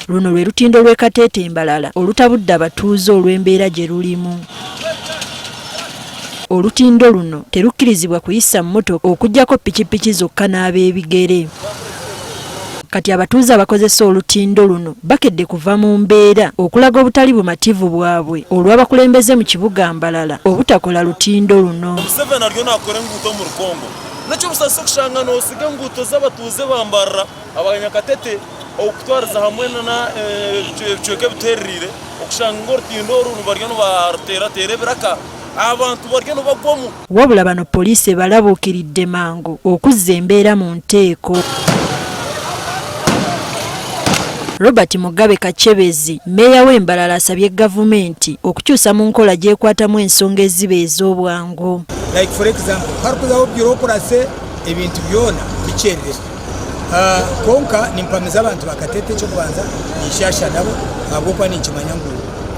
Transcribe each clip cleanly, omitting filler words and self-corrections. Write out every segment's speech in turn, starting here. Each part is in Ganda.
Luno lwe lutindo lw'e Kateete e Mbalala olutabudde abatuuze olw'embeera gye lulimu. Olutindo luno terukkirizibwa kuyisa mmotoka okuggyako pikipiki zokka n'ab'ebigere. Kati abatuuze abakozesa olutindo luno bakedde kuva mu mbeera okulaga obutali bumativu bwabwe olw'abakulembeze mu kibuga Mbalala obutakola lutindo luno. Museveni aliyo nakora enguuto mu Lukongo nakyo busasa okushanga n'osiga enguuto z'abatuuze bambarra abanyakatete okutwariza hamwe na ebicweka bitererire okushanga olutindo olu baryo nibaruteerateera ebiraka abantu baryo nibagwamu. Wabula bano poliisi balabuukiridde mangu okuzza embeera mu nteeko. Robert Mugabe Kachebezi, meya w'e Mbalala, asabye gavumenti okukyusa mu nkola gyekwatamu ensonga eziba ez'obwangu. Like for example, harukuzaho bureaucracy ebintu byona bikyerere. Konka nimpamiza abantu bakatete cyo kubanza nishasha nabo abokwa n'ikimanya ngo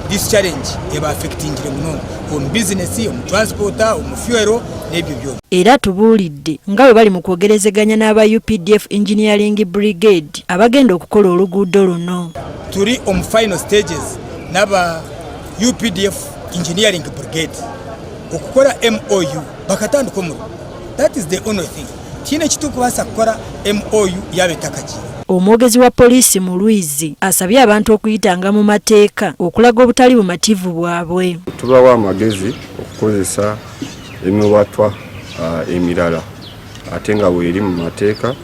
this challenge eba affectingire muno on business, on transporter, on fuel n'ebyo byo. Era tubuulidde nga bwe bali mu kwogerezeganya n'aba UPDF Engineering Brigade abagenda okukola oluguudo luno. Turi on final stages n'aba UPDF Engineering Brigade okukola MOU bakatandika omuliro. That is the only thing. Tiine kituufu basa kukola MOU yabetakaji. Omwogezi wa poliisi mu Lwizi asabye abantu okuyitanga mu mateeka okulaga obutali bumativu bwabwe. Tubawa amagezi okukozesa emiwatwa emirala ate nga weeri mu mateeka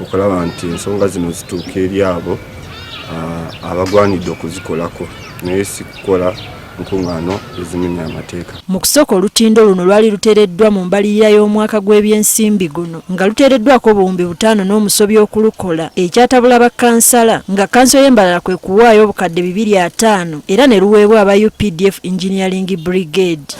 okulaba nti ensonga zino zituuka eri abo abagwanidde okuzikolako naye si kukola nkungaano ezimenya amateeka. Mu kusooka olutindo luno lwali luteereddwa mu mbalirira y'omwaka gw'ebyensimbi guno nga luteereddwako obuwumbi 5 n'omusobi okulukola ekyatabula bakansala nga kanso y'e Mbalala kwe kuwaayo obukadde 250 era ne luweebwa aba UPDF Engineering Brigade.